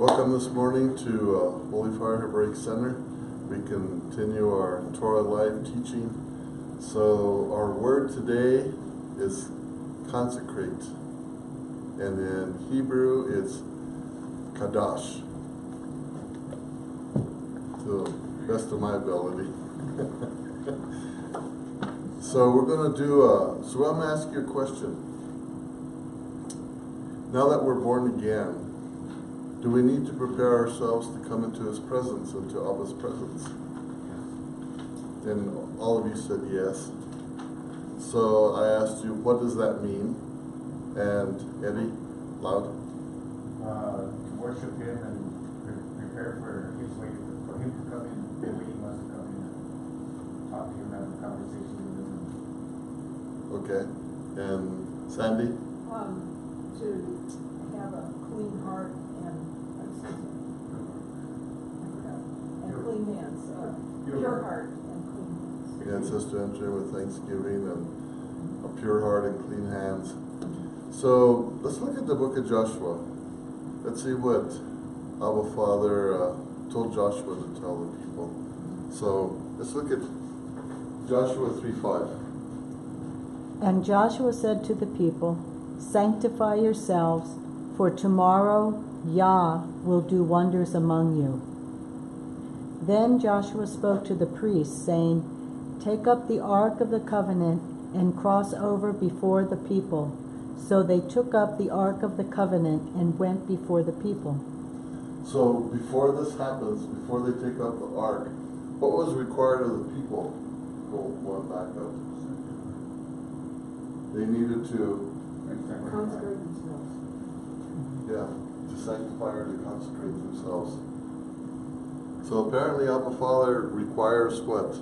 Welcome this morning to Holy Fire Hebraic Center. We continue our Torah Live teaching. So our word today is consecrate, and in Hebrew it's Qadash, to the best of my ability. So we're going to do, so I'm going to ask you a question. Now that we're born again, do we need to prepare ourselves to come into His presence, into Abba's presence? And all of you said yes. So I asked you, what does that mean? And Eddie, loud. To worship Him and prepare for His way, for Him to come in the way He wants to come in and talk to Him, have a conversation with Him. Okay. And Sandy? To have a clean heart and clean hands, pure heart and clean hands. Yeah, it says to enter in with thanksgiving and a pure heart and clean hands. So let's look at the book of Joshua. Let's see what Abba Father told Joshua to tell the people. So let's look at Joshua 3:5. And Joshua said to the people, "Sanctify yourselves, for tomorrow Yah will do wonders among you." Then Joshua spoke to the priests, saying, "Take up the ark of the covenant and cross over before the people." So they took up the ark of the covenant and went before the people. So before this happens, before they take up the ark, what was required of the people? Go one back up. They needed to, Consecrate themselves. yeah, to sanctify or to consecrate themselves. So apparently Abba Father requires what?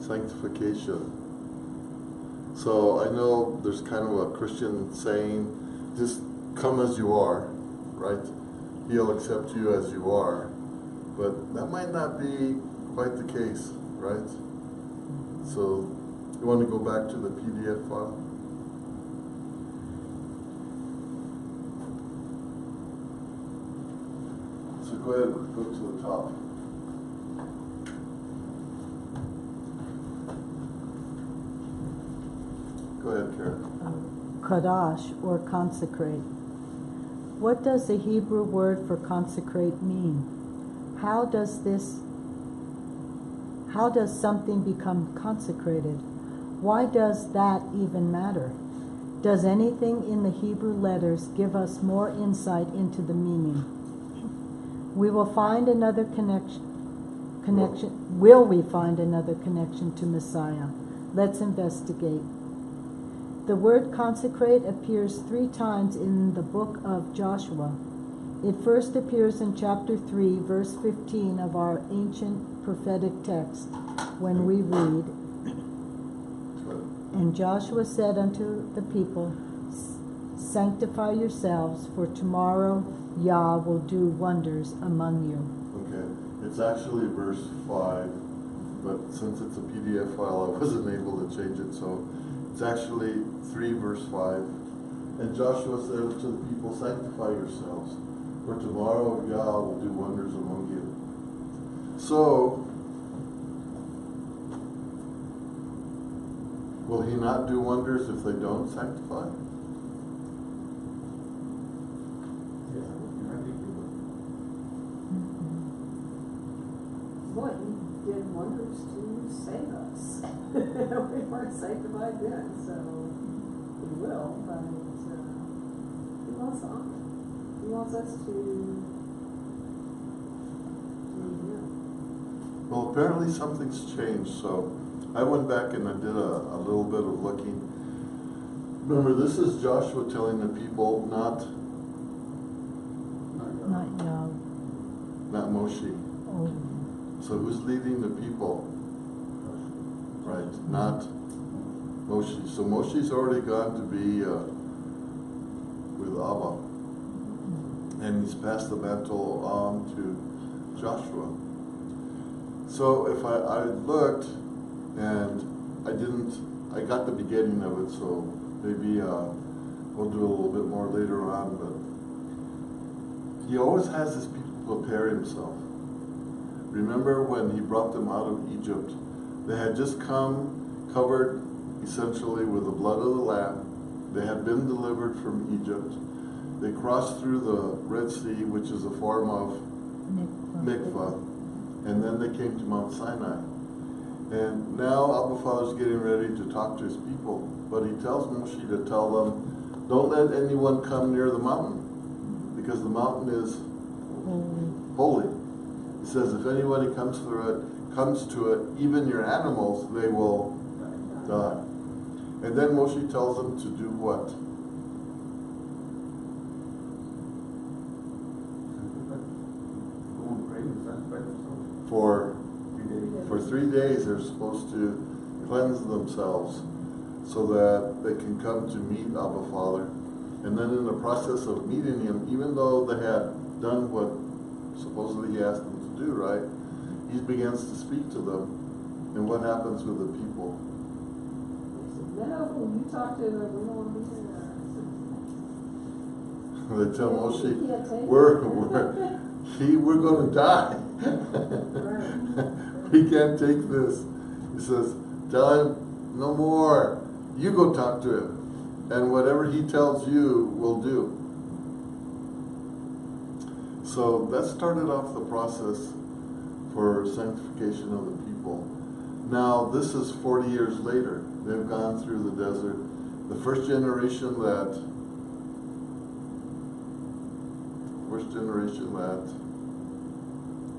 Sanctification. So I know there's kind of a Christian saying, just come as you are, right? He'll accept you as you are. But that might not be quite the case, right? So you want to go back to the PDF file? So go ahead and go to the top. Go ahead, Karen. Qadash, or consecrate. What does the Hebrew word for consecrate mean? How does something become consecrated? Why does that even matter? Does anything in the Hebrew letters give us more insight into the meaning? We will find another connection. Will we find another connection to Messiah? Let's investigate. The word consecrate appears 3 times in the book of Joshua. It first appears in chapter 3, verse 15 of our ancient prophetic text, when we read, "And Joshua said unto the people, Sanctify yourselves, for tomorrow Yah will do wonders among you." Okay, it's actually verse 5, but since it's a PDF file, I wasn't able to change it, so it's actually 3 verse 5. And Joshua said to the people, "Sanctify yourselves, for tomorrow Yah will do wonders among you." So, will He not do wonders if they don't sanctify? Boy, He did wonders to save us. We weren't sanctified then, so He will, but He wants honor. He wants us to need Him. Well, apparently something's changed, so I went back and I did a little bit of looking. Remember, this is Joshua telling the people, not Not Yah. Moshe. Oh. So who's leading the people? Right, not Moshe. So Moshe's already gone to be with Abba. And he's passed the mantle on to Joshua. So if I looked and I got the beginning of it, so maybe we'll do a little bit more later on, but He always has his people prepare himself. Remember when he brought them out of Egypt, they had just come covered essentially with the blood of the Lamb. They had been delivered from Egypt. They crossed through the Red Sea, which is a form of mikvah, and then they came to Mount Sinai. And now Abba Father's getting ready to talk to his people, but he tells Moshe to tell them, don't let anyone come near the mountain, because the mountain is holy. He says, if anybody comes to it, even your animals, they will die. And then Moshe tells them to do what? For 3 days they're supposed to cleanse themselves so that they can come to meet Abba Father. And then in the process of meeting him, even though they had done what supposedly he asked them to do, right, he begins to speak to them. And what happens with the people? No, you talk to them, we don't want to be there. They tell Moshe, You can't take we're going to die. We can't take this. He says, tell him no more. You go talk to him. And whatever he tells you, we'll do. So that started off the process for sanctification of the people. Now, this is 40 years later. They've gone through the desert. The first generation that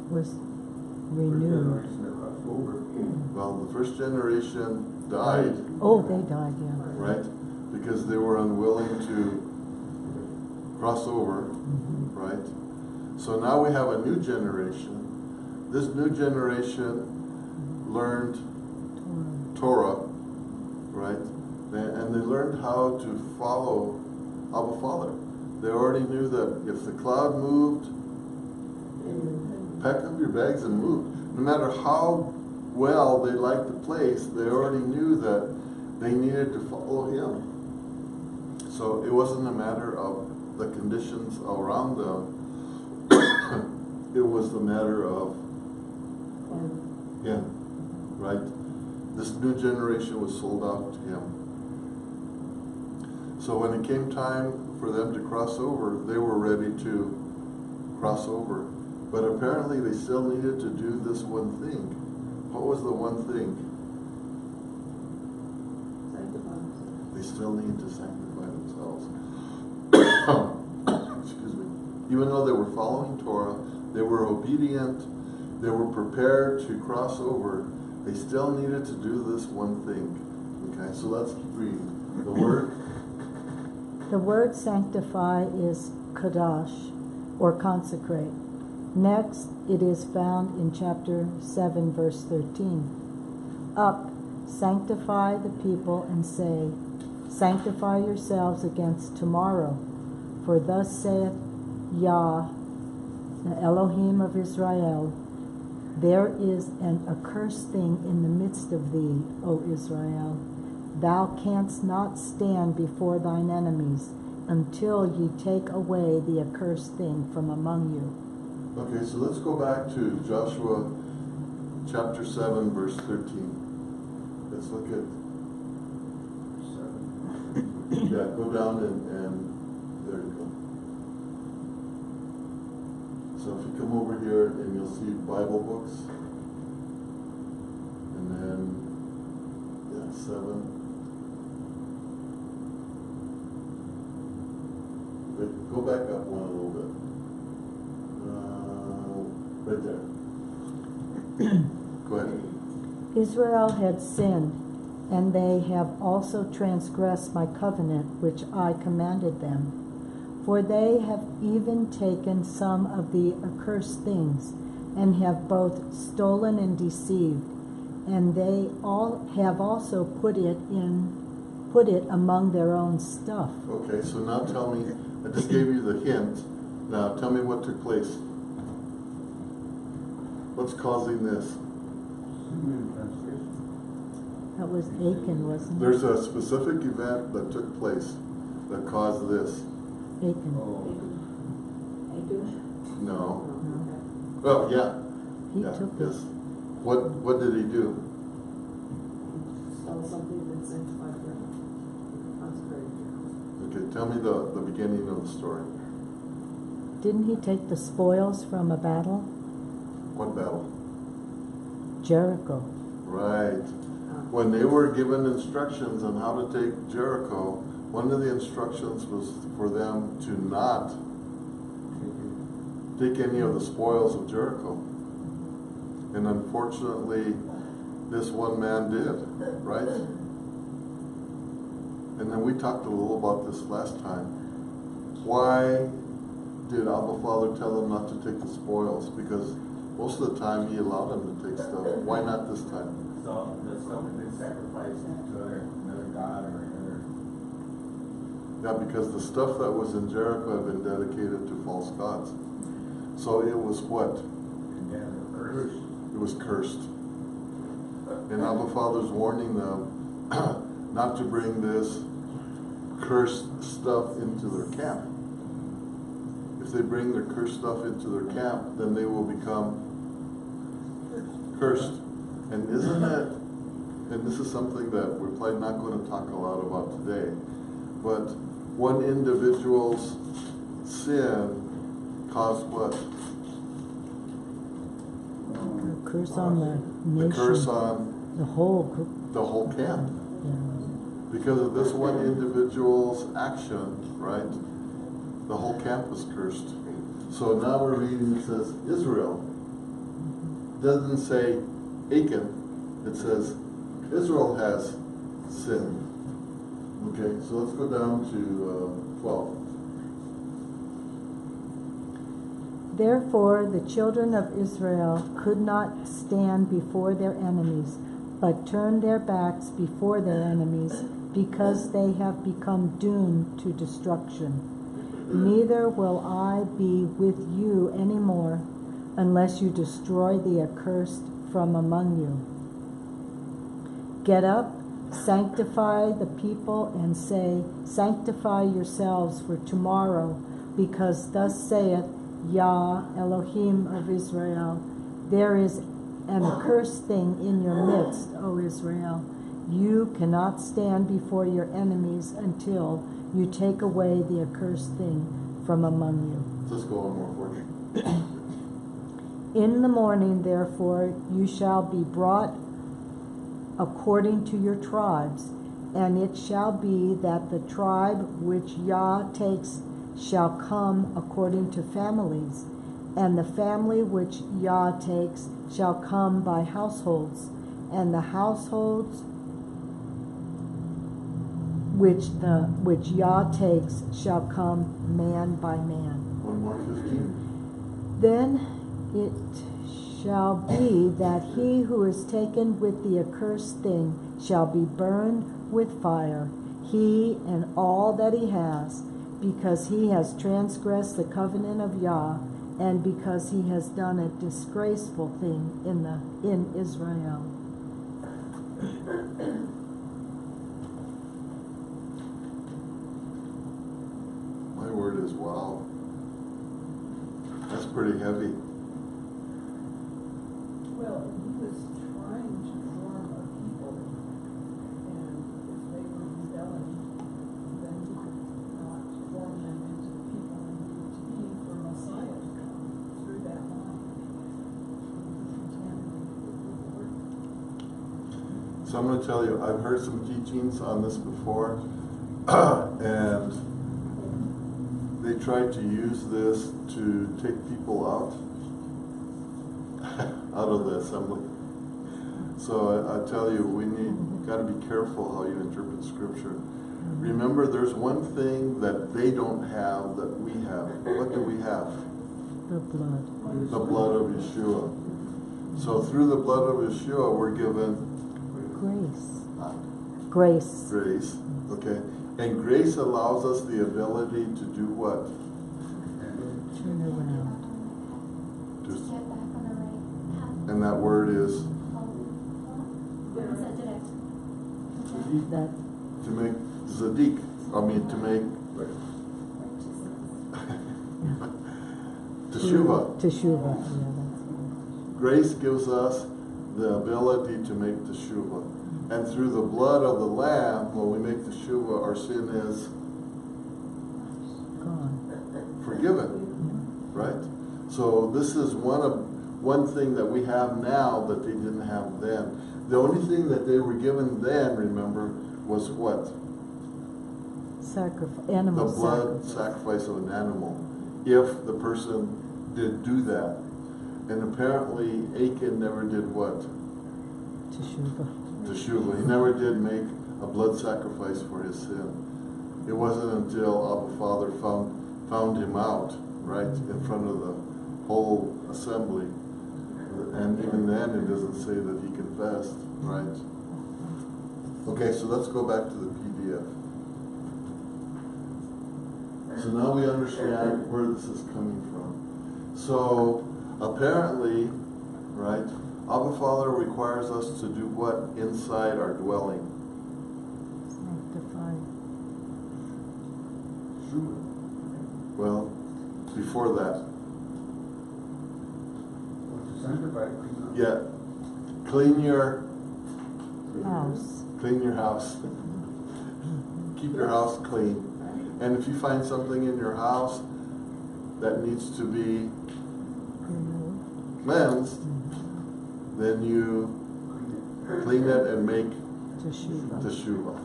was renewed. Well, the first generation died. Oh, they died, yeah. Right? Because they were unwilling to cross over, right? So now we have a new generation. This new generation learned Torah, right? And they learned how to follow Abba Father. They already knew that if the cloud moved, pack up your bags and move. No matter how well they liked the place, they already knew that they needed to follow him. So it wasn't a matter of the conditions around them. It was the matter of him, right? This new generation was sold out to him. So when it came time for them to cross over, they were ready to cross over. But apparently they still needed to do this one thing. What was the one thing? They still need to sanctify themselves. Excuse me. Even though they were following Torah, they were obedient, they were prepared to cross over, they still needed to do this one thing. Okay, so let's keep reading. The word? The word sanctify is Qadash, or consecrate. Next, it is found in chapter 7, verse 13. Up, sanctify the people and say, sanctify yourselves against tomorrow. For thus saith Yah, the Elohim of Israel, there is an accursed thing in the midst of thee, O Israel. Thou canst not stand before thine enemies until ye take away the accursed thing from among you. Okay, so let's go back to Joshua chapter 7, verse 13. Let's look at 7. Yeah, go down and there you go. So if you come over here and you'll see Bible books. And then, 7. But go back up one a little bit. Right there. Go ahead. Israel had sinned, and they have also transgressed my covenant which I commanded them. For they have even taken some of the accursed things, and have both stolen and deceived, and they all have also put it among their own stuff. Okay, so now tell me, I just gave you the hint. Now tell me what took place. What's causing this? That was Achan, wasn't it? There's a specific event that took place that caused this. Achan. take it? No. Okay. Well, yeah. He Yeah, took yes. it. What did he do? Stole something that sanctified them, consecrated them. Okay, tell me the beginning of the story. Didn't he take the spoils from a battle? What battle? Jericho. Right. When they were given instructions on how to take Jericho, one of the instructions was for them to not take any of the spoils of Jericho. And unfortunately, this one man did, right? And then we talked a little about this last time. Why did Abba Father tell them not to take the spoils? Because most of the time he allowed them to take stuff. Why not this time? So the stuff had been sacrificed to another god or another. Yeah, because the stuff that was in Jericho had been dedicated to false gods. So it was what? Condemned or cursed. It was cursed. And Abba Father's warning them not to bring this cursed stuff into their camp. If they bring their cursed stuff into their camp, then they will become cursed. And isn't it, and this is something that we're probably not going to talk a lot about today, but one individual's sin caused what? The curse on the nation. The curse on the whole the whole camp. yeah. Because of this one individual's action, right? The whole camp was cursed. So now we're reading, it says Israel. It doesn't say Achan, it says Israel has sinned. Okay, so let's go down to 12. Therefore the children of Israel could not stand before their enemies, but turned their backs before their enemies, because they have become doomed to destruction. Neither will I be with you any more, unless you destroy the accursed from among you. Get up, sanctify the people, and say, sanctify yourselves for tomorrow, because thus saith Yah, Elohim of Israel, there is an accursed thing in your midst, O Israel. You cannot stand before your enemies until you take away the accursed thing from among you. Let's go on more fortune. In the morning, therefore, you shall be brought according to your tribes, and it shall be that the tribe which Yah takes shall come according to families, and the family which Yah takes shall come by households, and the households which Yah takes shall come man by man. One more 15. Then it shall be that he who is taken with the accursed thing shall be burned with fire, he and all that he has, because he has transgressed the covenant of Yah, and because he has done a disgraceful thing in Israel. My word is wow. That's pretty heavy. Well, he was trying to form a people, and if they were rebelling, then he could not form them into the people they needed to be for Messiah to come through that line. So I'm going to tell you, I've heard some teachings on this before, and they tried to use this to take people out of the assembly. So I tell you, got to be careful how you interpret Scripture. Remember, there's one thing that they don't have that we have. What do we have? The blood. The blood of Yeshua. So through the blood of Yeshua, we're given Grace. grace. Okay. And grace allows us the ability to do what? Turn around. And that word is That to make Zadik. I mean, to make Teshuvah. Teshuvah, yeah, that's Grace gives us the ability to make teshuvah. And through the blood of the Lamb, when we make teshuvah, our sin is gone. forgiven, right? So this is one thing that we have now that they didn't have then. The only thing that they were given then, remember, was what? Animal The blood sacrifice. sacrifice of an animal, if the person did do that. And apparently Achan never did what? Teshuvah. Teshuvah. He never did make a blood sacrifice for his sin. It wasn't until Abba Father found him out, right, in front of the whole assembly. And even then it doesn't say that he confessed, right? Okay, so let's go back to the PDF. So now we understand where this is coming from. So apparently, right, Abba Father requires us to do what inside our dwelling? Sanctified. Well, before that, To sanctify, yeah, clean your House. house. Keep your house clean. And if you find something in your house that needs to be Removed. cleansed, then you clean it and make Teshuvah. teshuvah.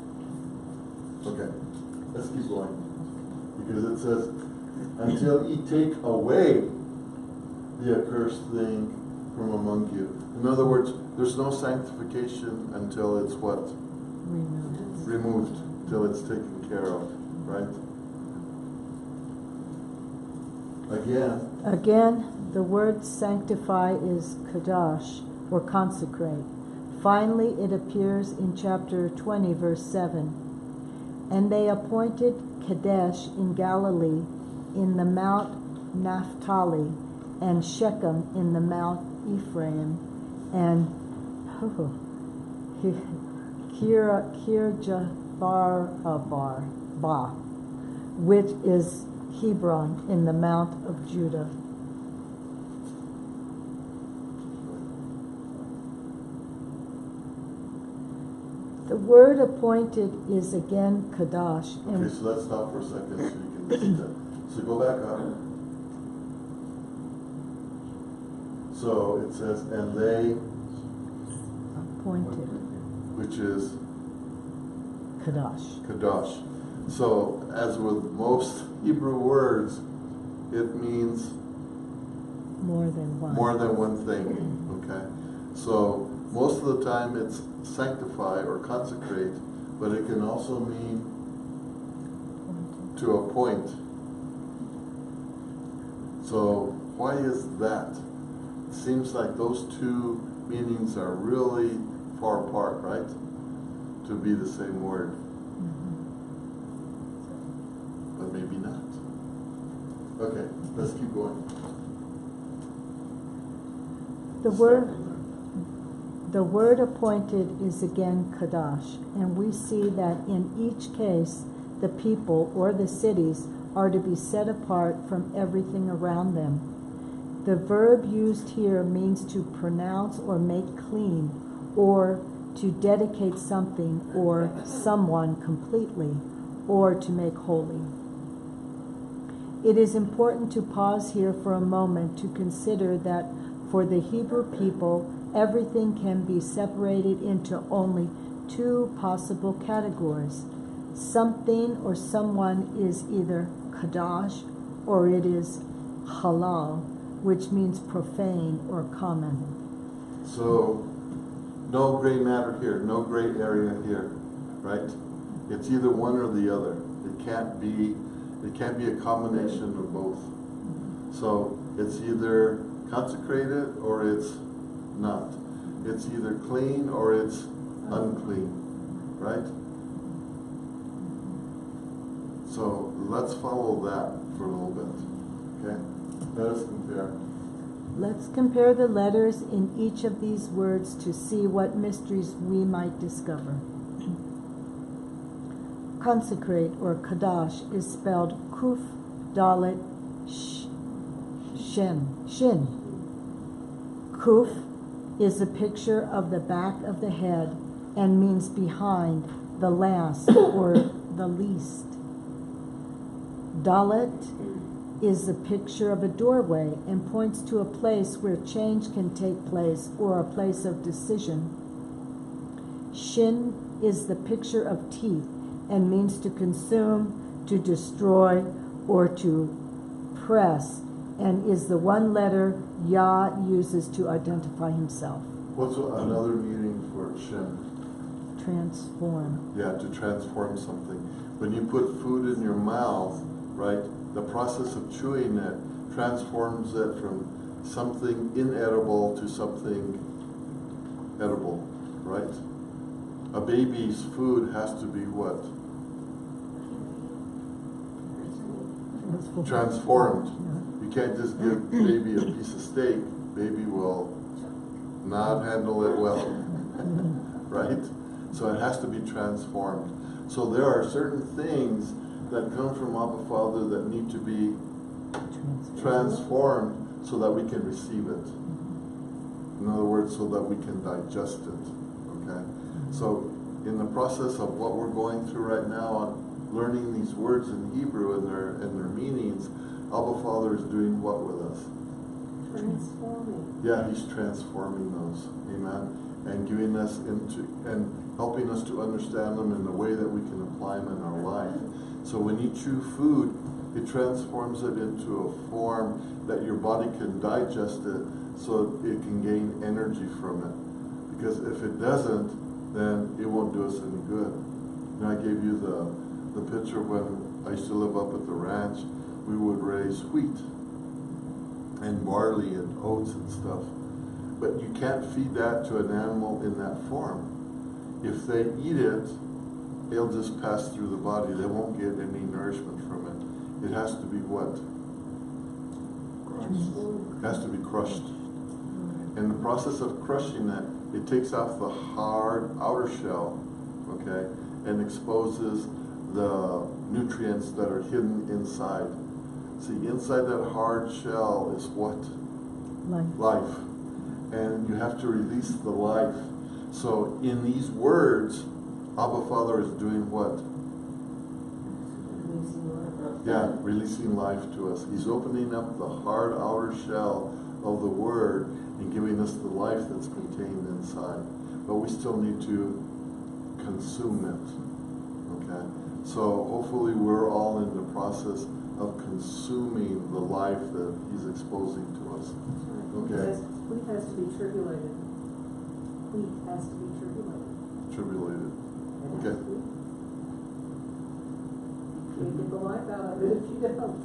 Okay, let's keep going. Because it says, until ye take away the accursed thing from among you. In other words, there's no sanctification until it's what? Removed. Removed, till it's taken care of, right? Again, the word sanctify is Qadash, or consecrate. Finally, it appears in chapter 20, verse 7. And they appointed Qadash in Galilee, in the Mount Naphtali, and Shechem in the Mount Ephraim, and Kirjatharba, which is Hebron in the Mount of Judah. The word appointed is again Qadash. Okay, so let's stop for a second so you can see that. So go back up. So it says, and they, Appointed. which is Qadash. Qadash. So, as with most Hebrew words, it means More than one. more than one thing, okay? So, most of the time it's sanctify or consecrate, but it can also mean Appointed. to appoint. So, why is that? It seems like those two meanings are really far apart, right? To be the same word. But maybe not. Okay, let's keep going. The word appointed is again Qadash, and we see that in each case the people or the cities are to be set apart from everything around them. The verb used here means to pronounce or make clean, or to dedicate something or someone completely, or to make holy. It is important to pause here for a moment to consider that for the Hebrew people, everything can be separated into only two possible categories. Something or someone is either Qadash or it is halal, which means profane or common. So, no gray matter here, no gray area here, right? It's either one or the other. It can't be a combination of both. So, it's either consecrated or it's not. It's either clean or it's unclean, right? So, let's follow that for a little bit, okay? Let us compare. Let's compare the letters in each of these words to see what mysteries we might discover. Consecrate or Qadash is spelled Kuf Dalet Shin. Kuf is a picture of the back of the head and means behind, the last, or the least. Dalet is a picture of a doorway and points to a place where change can take place or a place of decision. Shin is the picture of teeth and means to consume, to destroy, or to press, and is the one letter Yah uses to identify himself. What's another meaning for Shin? Transform. Yeah, to transform something. When you put food in your mouth, right, the process of chewing it transforms it from something inedible to something edible, right? A baby's food has to be what? Transformed. You can't just give baby a piece of steak. Baby will not handle it well, right? So it has to be transformed. So there are certain things that come from Abba Father that need to be transformed so that we can receive it. In other words, so that we can digest it. Okay? So in the process of what we're going through right now on learning these words in Hebrew and their meanings, Abba Father is doing what with us? Transforming. Yeah, he's transforming those. Amen. And giving us and helping us to understand them in the way that we can apply them in our life. So when you chew food, it transforms it into a form that your body can digest it so it can gain energy from it. Because if it doesn't, then it won't do us any good. And I gave you the picture when I used to live up at the ranch. We would raise wheat and barley and oats and stuff. But you can't feed that to an animal in that form. If they eat it, it'll just pass through the body. They won't get any nourishment from it. It has to be what? It has to be crushed. In the process of crushing it, it takes off the hard outer shell, okay, and exposes the nutrients that are hidden inside. See, inside that hard shell is what? Life. And you have to release the life. So in these words, Abba Father is doing what? Yeah, releasing life to us. He's opening up the hard outer shell of the word and giving us the life that's contained inside. But we still need to consume it. Okay? So hopefully we're all in the process of consuming the life that he's exposing to us. Okay? Wheat has to be tribulated. Wheat has to be tribulated. Tribulated. Okay. You get the life out of it if you don't.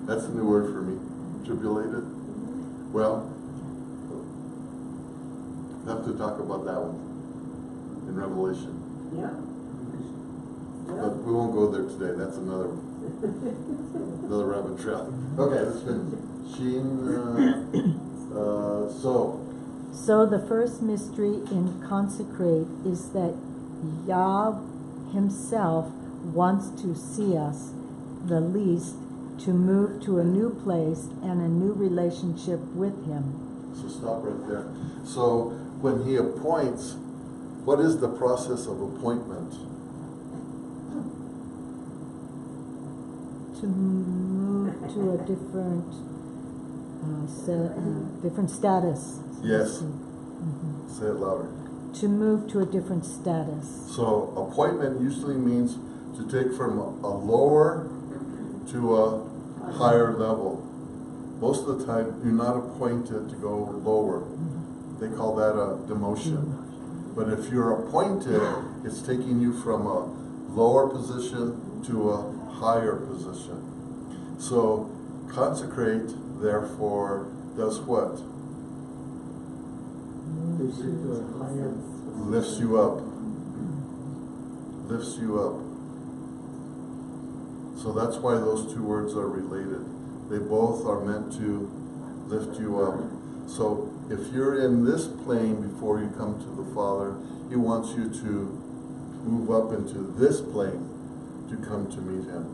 That's a new word for me. Tribulated. Well, we'll have to talk about that one in Revelation. Yeah. But we won't go there today. That's another rabbit trail. Okay, let's finish. So the first mystery in Consecrate is that Yah himself wants to see us, the least, to move to a new place and a new relationship with him. So stop right there. So when he appoints, what is the process of appointment? To move to a different different status. Yes. Mm-hmm. Say it louder. To move to a different status. So appointment usually means to take from a lower to a higher level. Most of the time, you're not appointed to go lower. They call that a demotion. But if you're appointed, it's taking you from a lower position to a higher position. So consecrate, therefore, does what? Lifts you up. Lifts you up. So that's why those two words are related. They both are meant to lift you up. So if you're in this plane before you come to the Father, he wants you to move up into this plane to come to meet him.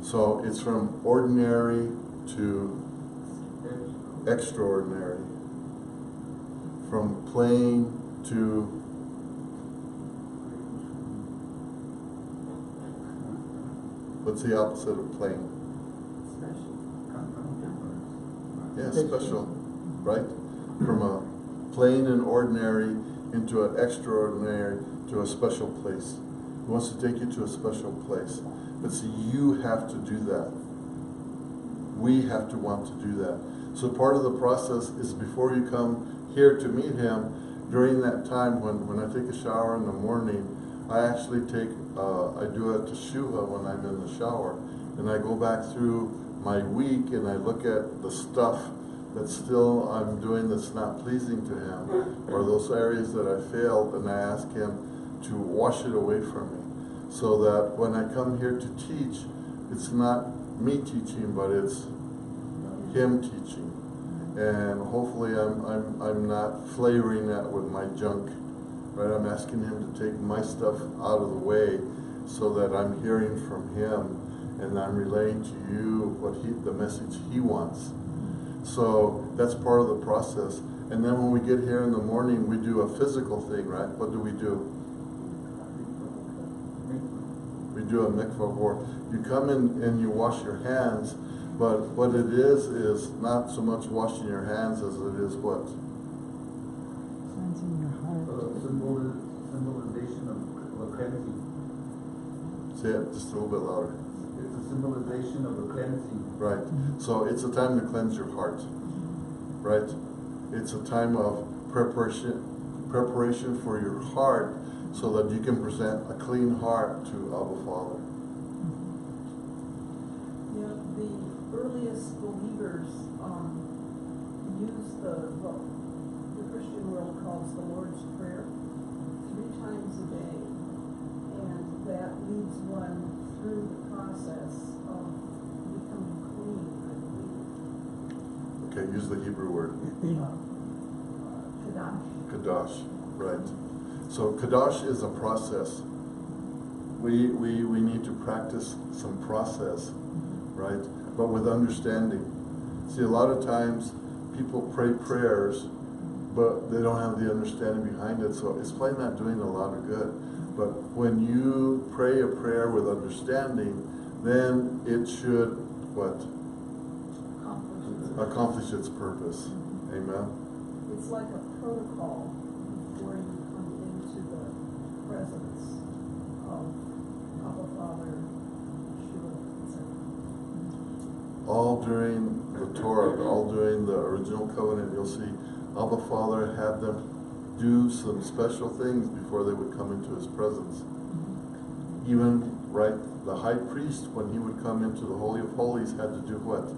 So it's from ordinary to extraordinary. From plain to what's the opposite of plain? Special. Yeah, special, right? From a plain and ordinary into an extraordinary to a special place. He wants to take you to a special place. But see, you have to do that. We have to want to do that. So part of the process is before you come here to meet him, during that time when I take a shower in the morning, I actually I do a teshuvah when I'm in the shower. And I go back through my week and I look at the stuff that still I'm doing that's not pleasing to him, or those areas that I failed, and I ask him to wash it away from me. So that when I come here to teach, it's not me teaching, but it's him teaching. And hopefully I'm not flavoring that with my junk. Right? I'm asking him to take my stuff out of the way so that I'm hearing from him and I'm relaying to you the message he wants. So that's part of the process. And then when we get here in the morning, we do a physical thing, right? What do? We do a mikvah, or you come in and you wash your hands, but what it is not so much washing your hands as it is what? Cleansing your heart. Symbolization of cleansing. Say it just a little bit louder. It's a symbolization of the cleansing. Right. So it's a time to cleanse your heart. Right? It's a time of preparation for your heart so that you can present a clean heart to Abba Father. You know, the earliest believers used what the Christian world calls the Lord's Prayer 3 times a day, and that leads one through the process of becoming clean, I believe. Okay, use the Hebrew word. Qadash. Qadash, right. So Qadash is a process. We need to practice some process, right? But with understanding. See, a lot of times people pray prayers, but they don't have the understanding behind it, so it's probably not doing a lot of good. But when you pray a prayer with understanding, then it should, what? Accomplish its purpose. Amen? It's like a protocol before you come into the presence of Abba Father, Yeshua, etc. All during the Torah, all during the original covenant, you'll see Abba Father had them do some special things before they would come into his presence. Even, right, the high priest, when he would come into the Holy of Holies, had to do what?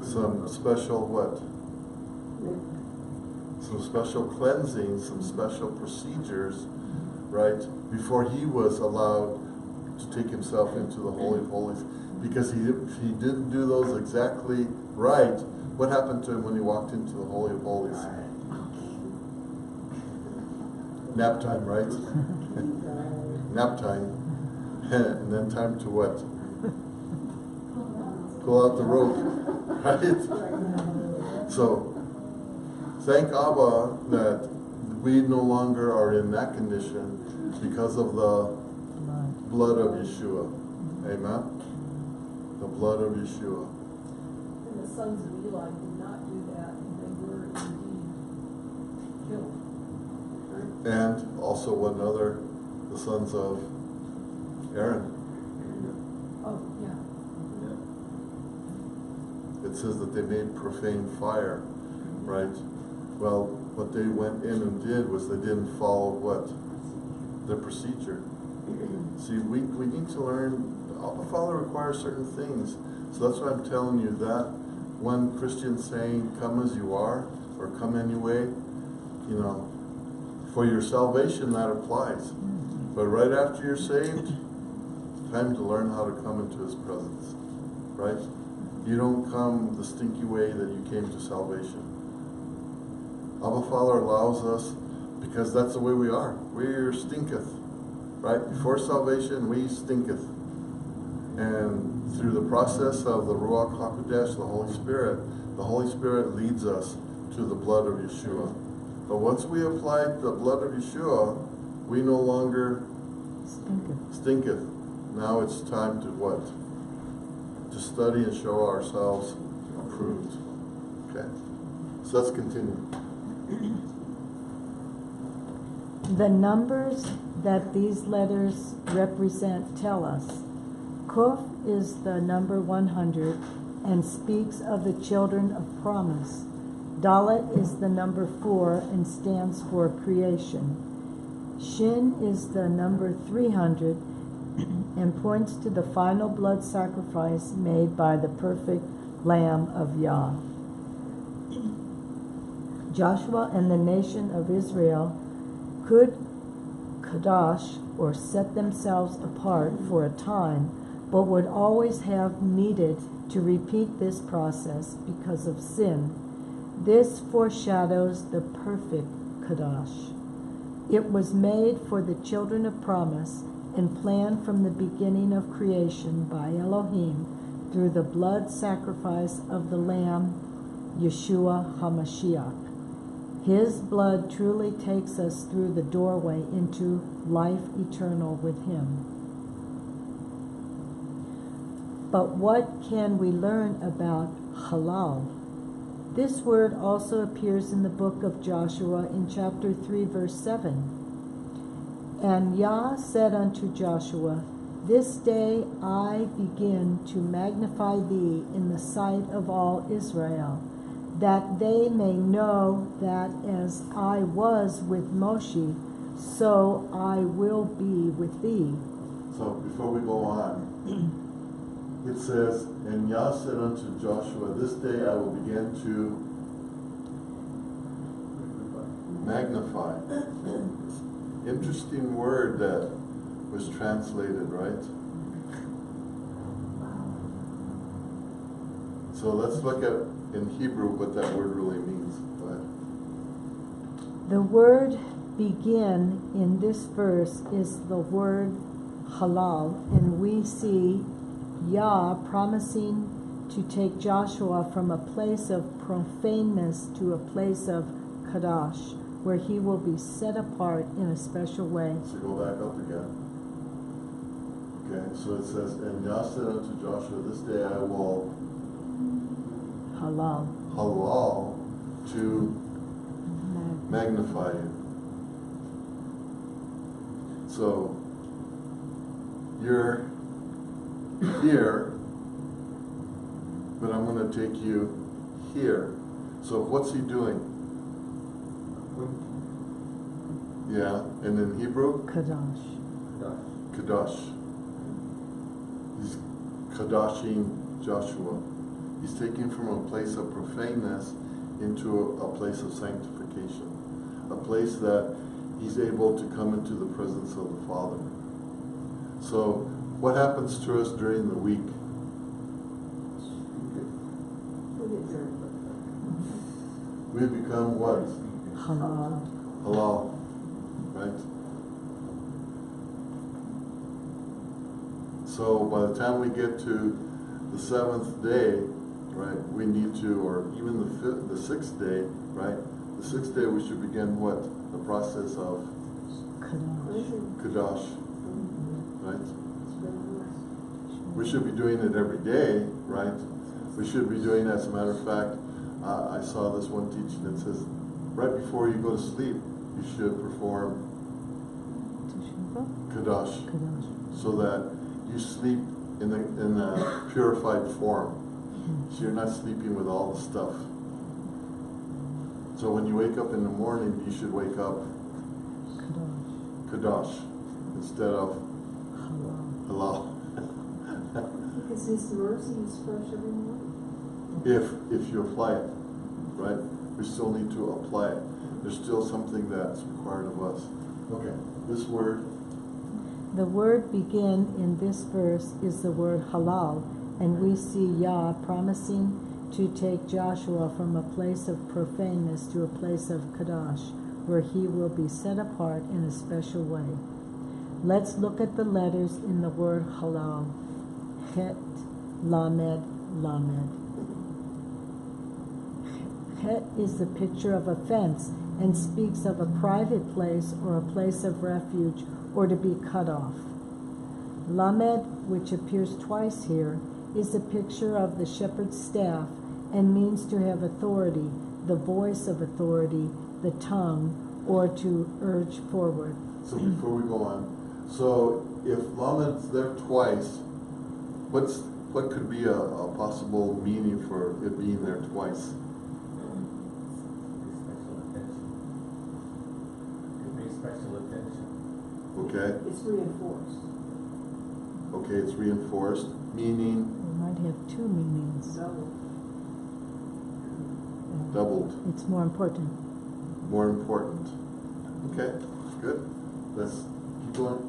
Some special what? Some special cleansing, some special procedures, right, before he was allowed to take himself into the Holy of Holies. Because he didn't do those exactly right, what happened to him when he walked into the Holy of Holies? Nap time, right? Nap time. And then time to what? Pull out the rope, right? So, thank Abba that we no longer are in that condition because of the blood of Yeshua. Amen? The blood of Yeshua. And the sons of Eli did not do that, and they were indeed killed. And also the sons of Aaron. Oh, yeah. It says that they made profane fire, right? Well, what they went in and did was they didn't follow what? The procedure. See, we need to learn, Abba Father requires certain things. So that's why I'm telling you that one Christian saying, come as you are, or come anyway, you know, for your salvation that applies. But right after you're saved, time to learn how to come into his presence, right? You don't come the stinky way that you came to salvation. Abba Father allows us because that's the way we are. We're stinketh. right? Before salvation, we stinketh. And through the process of the Ruach HaKodesh, the Holy Spirit leads us to the blood of Yeshua. But once we apply the blood of Yeshua, we no longer stinketh. Now it's time to what? To study and show ourselves approved. Okay. So let's continue. The numbers that these letters represent tell us. Kuf is the number 100 and speaks of the children of promise. Dalet is the number 4 and stands for creation. Shin is the number 300 and points to the final blood sacrifice made by the perfect Lamb of Yah. Joshua and the nation of Israel could Qadash, or set themselves apart for a time, but would always have needed to repeat this process because of sin. This foreshadows the perfect Qadash. It was made for the children of promise and planned from the beginning of creation by Elohim through the blood sacrifice of the Lamb, Yeshua HaMashiach. His blood truly takes us through the doorway into life eternal with Him. But what can we learn about halal? This word also appears in the book of Joshua in chapter 3, verse 7. And Yah said unto Joshua, This day I begin to magnify thee in the sight of all Israel, that they may know that as I was with Moshe, so I will be with thee. So before we go on, it says, and Yah said unto Joshua, This day I will begin to magnify. Interesting word that was translated, right? So let's look at in Hebrew what that word really means. Go ahead. The word begin in this verse is the word halal, and we see Yah promising to take Joshua from a place of profaneness to a place of Qadash, where he will be set apart in a special way. So go back up again. Okay, so it says, and Yah said unto Joshua, This day I will Halal. to magnify you. So you're here, but I'm going to take you here. So what's he doing? Yeah, and in Hebrew? Qadash. Qadash. He's Qadashing Joshua. He's taking from a place of profaneness into a place of sanctification. A place that he's able to come into the presence of the Father. So what happens to us during the week? We become what? Halal. Halal. Right? So by the time we get to the 7th day, right, we need to, or even the 6th day, right? The 6th day we should begin what? The process of Qadash, right? We should be doing it every day, right? We should be doing, as a matter of fact, I saw this one teaching that says, right before you go to sleep, you should perform Qadash, so that you sleep in a purified form. So you're not sleeping with all the stuff. So when you wake up in the morning, you should wake up Qadash instead of halal. Because His mercy is fresh every morning. If you apply it, right? We still need to apply it. There's still something that's required of us. Okay, this word. The word begin in this verse is the word halal, and we see Yah promising to take Joshua from a place of profaneness to a place of Qadash, where he will be set apart in a special way. Let's look at the letters in the word halal. Het, lamed, lamed. Het is the picture of a fence and speaks of a private place or a place of refuge or to be cut off. Lamed, which appears twice here, is a picture of the shepherd's staff and means to have authority, the voice of authority, the tongue, or to urge forward. So before we go on, so if Lamed's there twice, what could be a possible meaning for it being there twice? Special attention. Okay, It's reinforced. okay, it's reinforced, meaning It might have two meanings. doubled, It's more important. more important. Okay, good. Let's keep going.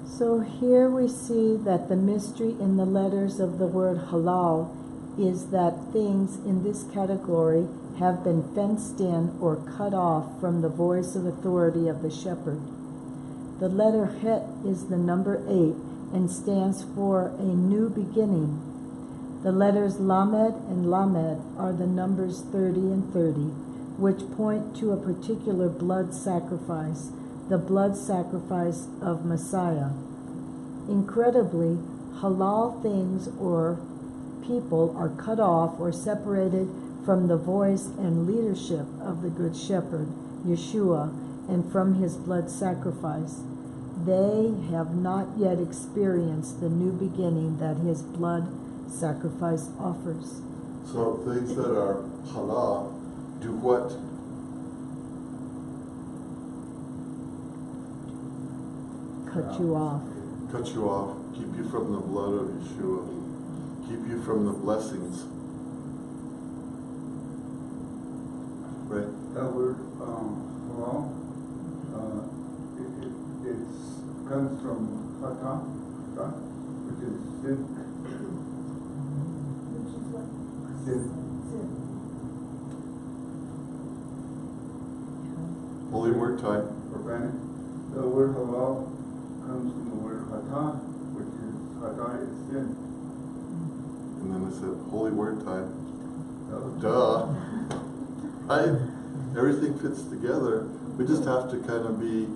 So here we see that the mystery in the letters of the word halal is that things in this category have been fenced in or cut off from the voice of authority of the shepherd. The letter Het is the number 8 and stands for a new beginning. The letters Lamed and Lamed are the numbers 30 and 30, which point to a particular blood sacrifice, the blood sacrifice of Messiah. Incredibly, halal things or people are cut off or separated from the voice and leadership of the Good Shepherd, Yeshua, and from his blood sacrifice. They have not yet experienced the new beginning that his blood sacrifice offers. So things that are halal do what? Cut you off. Cut you off, keep you from the blood of Yeshua, keep you from the blessings. Right? That word, halal, it comes from hata, which is sin. Which is what? Sin. Sin. Holy word time. Profanic. The word halal comes from the word hata, which is hata is sin. And then it said holy word time. So, Duh. Right? Everything fits together. We just have to kind of be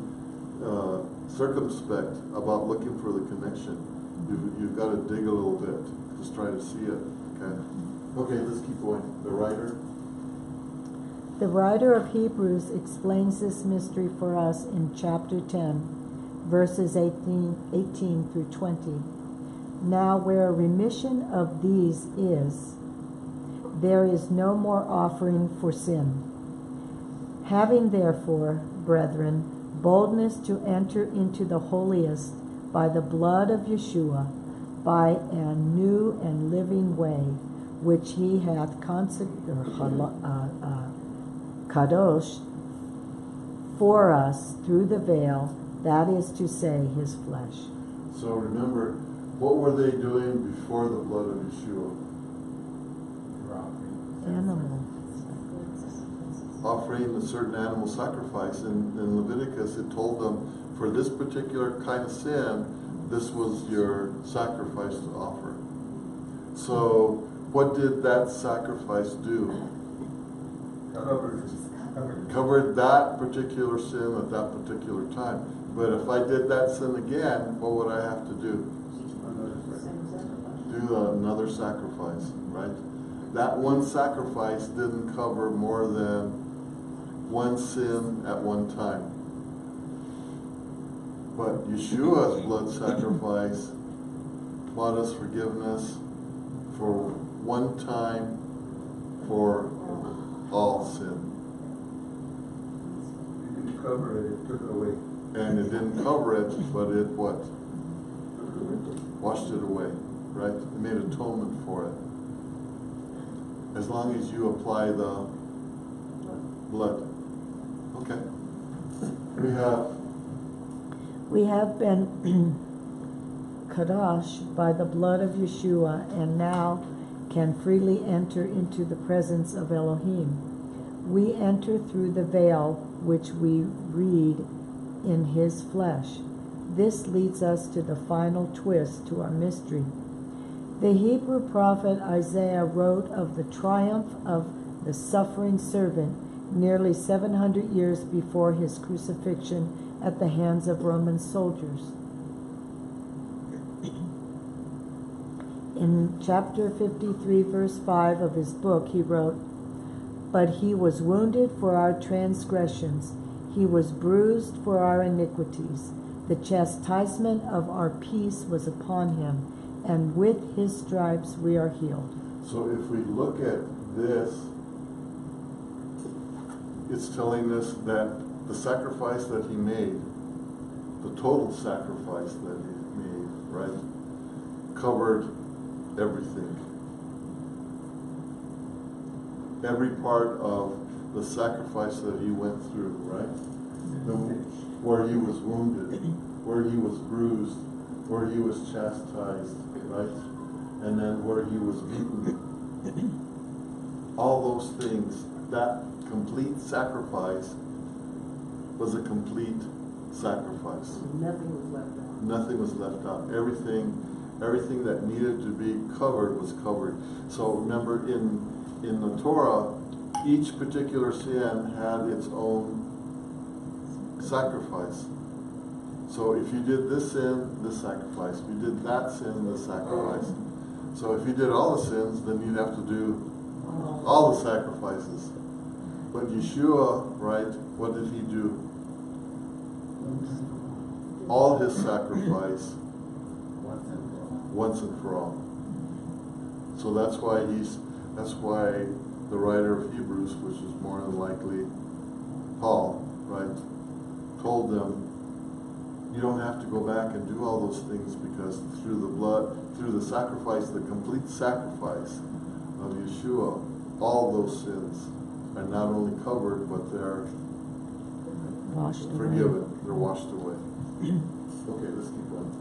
circumspect about looking for the connection. You've got to dig a little bit. Just try to see it. Okay. Okay, let's keep going. The writer. The writer of Hebrews explains this mystery for us in chapter 10, verses 18 through 20. Now where a remission of these is, there is no more offering for sin. Having therefore, brethren, boldness to enter into the holiest by the blood of Yeshua, by a new and living way, which he hath Qadash for us through the veil, that is to say, his flesh. So remember, what were they doing before the blood of Yeshua? Animal. Offering a certain animal sacrifice. In Leviticus, it told them, for this particular kind of sin, this was your sacrifice to offer. So, what did that sacrifice do? Covered that particular sin at that particular time. But if I did that sin again, what would I have to do? Do another sacrifice, right? That one sacrifice didn't cover more than one sin at one time. But Yeshua's blood sacrifice bought us forgiveness for one time for all sin. it didn't cover it, it took it away. And it didn't cover it, but it what? Washed it away, right? It made atonement for it. As long as you apply the blood. Okay. We have been Qadash by the blood of Yeshua, and now can freely enter into the presence of Elohim. We enter through the veil, which we read in his flesh. This leads us to the final twist to our mystery. The Hebrew prophet Isaiah wrote of the triumph of the suffering servant nearly 700 years before his crucifixion at the hands of Roman soldiers. In chapter 53, verse 5 of his book, he wrote, "But he was wounded for our transgressions, he was bruised for our iniquities. The chastisement of our peace was upon him, and with his stripes we are healed." So if we look at this, it's telling us that the sacrifice that he made, the total sacrifice that he made, right, covered everything. Every part of the sacrifice that he went through, right? Where he was wounded, where he was bruised, where he was chastised, right? And then where he was beaten. All those things, that complete sacrifice was a complete sacrifice. Nothing was left out. Nothing was left out. Everything that needed to be covered was covered. So remember, in the Torah, each particular sin had its own sacrifice. So if you did this sin, this sacrifice. If you did that sin, this sacrifice. So if you did all the sins, then you'd have to do all the sacrifices. But Yeshua, right, what did he do? All his sacrifice once and for all. So that's why the writer of Hebrews, which is more than likely Paul, right, told them, you don't have to go back and do all those things, because through the blood, through the sacrifice, the complete sacrifice of Yeshua, all those sins are not only covered, but they're Washed away. forgiven. They're washed away. Okay, let's keep going.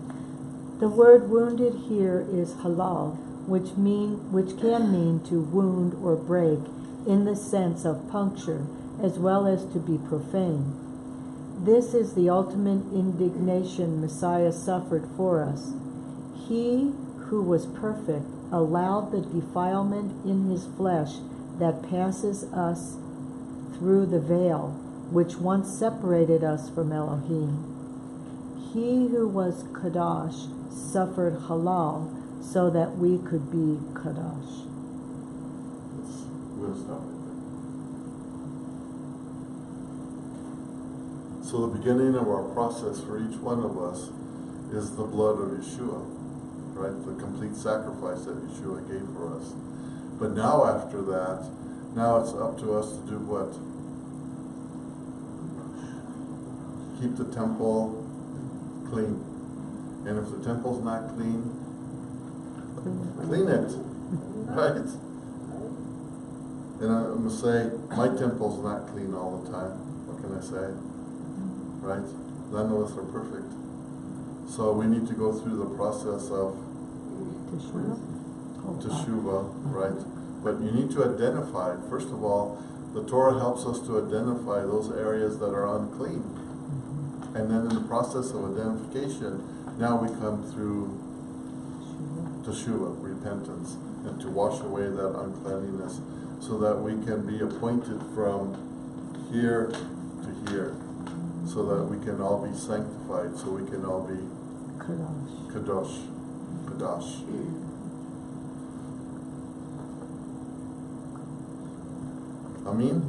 The word wounded here is halal, which can mean to wound or break in the sense of puncture, as well as to be profane. This is the ultimate indignation Messiah suffered for us. He who was perfect allowed the defilement in his flesh that passes us through the veil, which once separated us from Elohim. He who was Qadash suffered halal so that we could be Qadash. We'll stop right there. So the beginning of our process for each one of us is the blood of Yeshua, right? The complete sacrifice that Yeshua gave for us. But now after that, now it's up to us to do what? Keep the temple clean. And if the temple's not clean, clean it, right? And I'm going to say, my temple's not clean all the time. What can I say? Right? None of us are perfect. So we need to go through the process of teshuvah, right? But you need to identify, first of all, the Torah helps us to identify those areas that are unclean. And then in the process of identification, now we come through teshuvah, repentance, and to wash away that uncleanliness, so that we can be appointed from here to here, so that we can all be sanctified, so we can all be Qadash. Amen?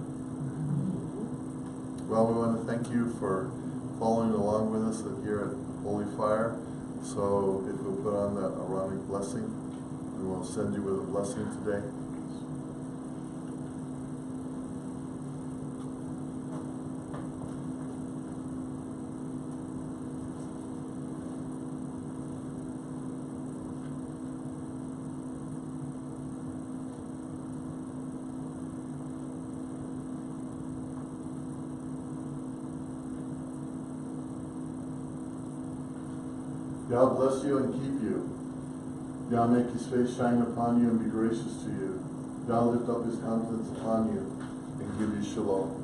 Well, we want to thank you for following along with us here at Holy Fire. So if we'll put on that Aaronic blessing, and we'll send you with a blessing today. Yah bless you and keep you. Yah make his face shine upon you and be gracious to you. Yah lift up his countenance upon you and give you shalom.